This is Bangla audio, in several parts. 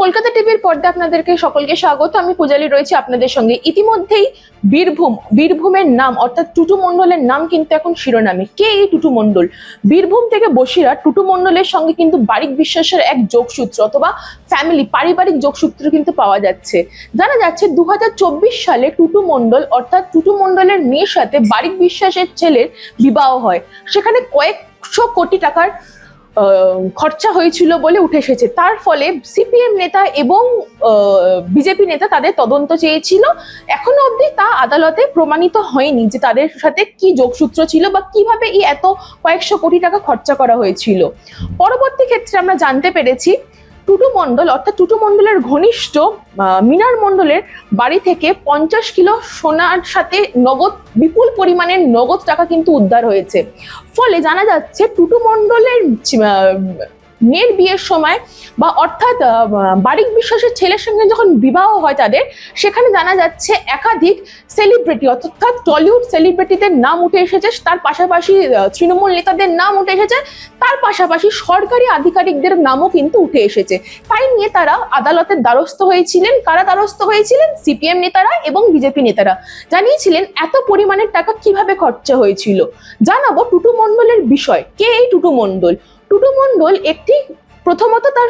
কলকাতা টিভির পর্দায় আপনাদেরকে সকলকে স্বাগত। আমি পূজালি রয়েছি আপনাদের সঙ্গে। ইতিমধ্যেই বীরভূমের নাম অর্থাৎ টুটু মণ্ডলের নাম কিন্তু এখন শিরোনামে। কে এই টুটু মণ্ডল? বীরভূম থেকে বসিরহাট টুটু মণ্ডলের সঙ্গে কিন্তু বারিক বিশ্বাসের এক যোগসূত্র অথবা পারিবারিক যোগসূত্র কিন্তু পাওয়া যাচ্ছে। জানা যাচ্ছে 2024 সালে টুটু মণ্ডল অর্থাৎ টুটু মণ্ডলের মেয়ের সাথে বারিক বিশ্বাসের ছেলের বিবাহ হয়। সেখানে কয়েকশো কোটি টাকার খরচা হয়েছিল বলে উঠে এসেছে। তার ফলে সিপিএম নেতা এবং বিজেপি নেতা তাদের তদন্ত চেয়েছিল। এখনো অবধি তা আদালতে প্রমাণিত হয়নি যে তাদের সাথে কি যোগসূত্র ছিল বা কিভাবে এই এত কয়েকশো কোটি টাকা খরচা করা হয়েছিল। পরবর্তী ক্ষেত্রে আমরা জানতে পেরেছি টুটু মণ্ডল অর্থাৎ টুটু মণ্ডলের ঘনিষ্ঠ মিনার মণ্ডলের বাড়ি থেকে 50 কিলো সোনার সাথে নগদ বিপুল পরিমাণের নগদ টাকা কিন্তু উদ্ধার হয়েছে। ফলে জানা যাচ্ছে টুটু মণ্ডলের মেয়ের বিয়ের সময় বা অর্থাৎ বারিক বিশ্বাসের ছেলের সঙ্গে যখন বিবাহ হয় তাদের, সেখানে জানা যাচ্ছে একাধিক সেলিব্রিটি অর্থাৎ টলিউড সেলিব্রিটিদের নাম উঠে এসেছে। তার পাশাপাশি তৃণমূল নেতাদের নাম উঠে এসেছে, তার পাশাপাশি সরকারি আধিকারিকদের নামও কিন্তু উঠে এসেছে। তাই নিয়ে তারা আদালতের দ্বারস্থ হয়েছিলেন। কারা দ্বারস্থ হয়েছিলেন? সিপিএম নেতারা এবং বিজেপি নেতারা জানিয়েছিলেন এত পরিমাণের টাকা কিভাবে খরচা হয়েছিল। জানাবো টুটু মণ্ডলের বিষয়। কে এই টুটু মণ্ডল? টুটু মণ্ডল প্রথমত তার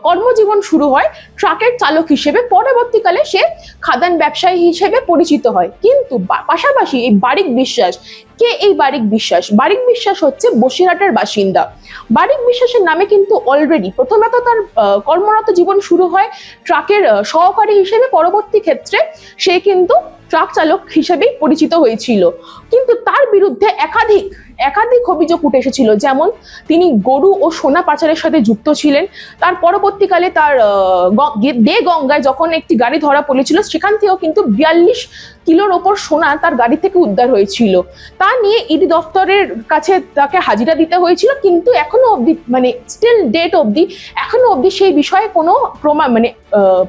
কর্মজীবন শুরু হয় ট্রাকের চালক হিসেবে, পরবর্তীকালে সে খাদান ব্যবসায়ী হিসেবে পরিচিত হয়। কিন্তু পাশাপাশি এই বারিক বিশ্বাস, কে এই বারিক বিশ্বাস? বারিক বিশ্বাস হচ্ছে বসিরহাটের বাসিন্দা। বারিক বিশ্বাসের নামে কিন্তু অলরেডি প্রথমত তার কর্মরত জীবন শুরু হয় ট্রাকের সহকারী হিসেবে, পরবর্তী ক্ষেত্রে সে কিন্তু ট্রাক চালক হিসেবেই পরিচিত হয়েছিল। কিন্তু তার বিরুদ্ধে একাধিক অভিযোগ উঠে এসেছিল, যেমন তিনি গরু ও সোনা পাচারের সাথে যুক্ত ছিলেন। তার পরবর্তীকালে তার গঙ্গায় যখন একটি গাড়ি ধরা পড়েছিল, সেখান থেকেও কিন্তু 42 কিলোর ওপর সোনা তার গাড়ি থেকে উদ্ধার হয়েছিল। তা নিয়ে ইডি দপ্তরের কাছে তাকে হাজিরা দিতে হয়েছিল, কিন্তু এখনো অবধি স্টিল ডেট অবধি এখনো অবধি সেই বিষয়ে কোনো প্রমাণ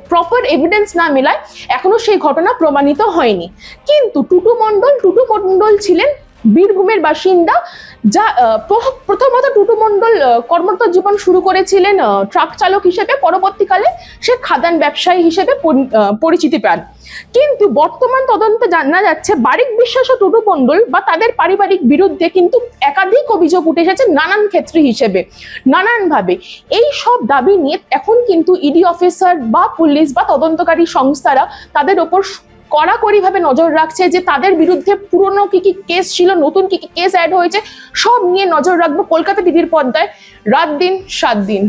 প্রপার এভিডেন্স না মেলায় এখনো সেই ঘটনা প্রমাণিত হয়নি। কিন্তু টুটু মণ্ডল ছিলেন বীরভূমের বাসিন্দা। যা প্রথমত টুটু মণ্ডল কর্মরত জীবন শুরু করেছিলেন ট্রাক চালক হিসেবে, পরবর্তীকালে সে খাদান ব্যবসায়ী হিসেবে পরিচিতি পান। কিন্তু বর্তমান তদন্তে জানা যাচ্ছে বারিক বিশ্বাস ও টুটু মণ্ডল বা তাদের পারিবারিক বিরুদ্ধে কিন্তু একাধিক অভিযোগ উঠে এসেছে নানান ক্ষেত্রে হিসেবে, নানানভাবে। এই সব দাবি নিয়ে এখন কিন্তু ইডি অফিসার বা পুলিশ বা তদন্তকারী সংস্থারা তাদের ওপর কড়াকড়িভাবে নজর রাখছে যে তাদের বিরুদ্ধে পুরনো কি কেস ছিল, নতুন কি কেস অ্যাড হয়েছে, সব নিয়ে নজর রাখবো কলকাতা টিভির পর্দায় রাত দিন 7 দিন।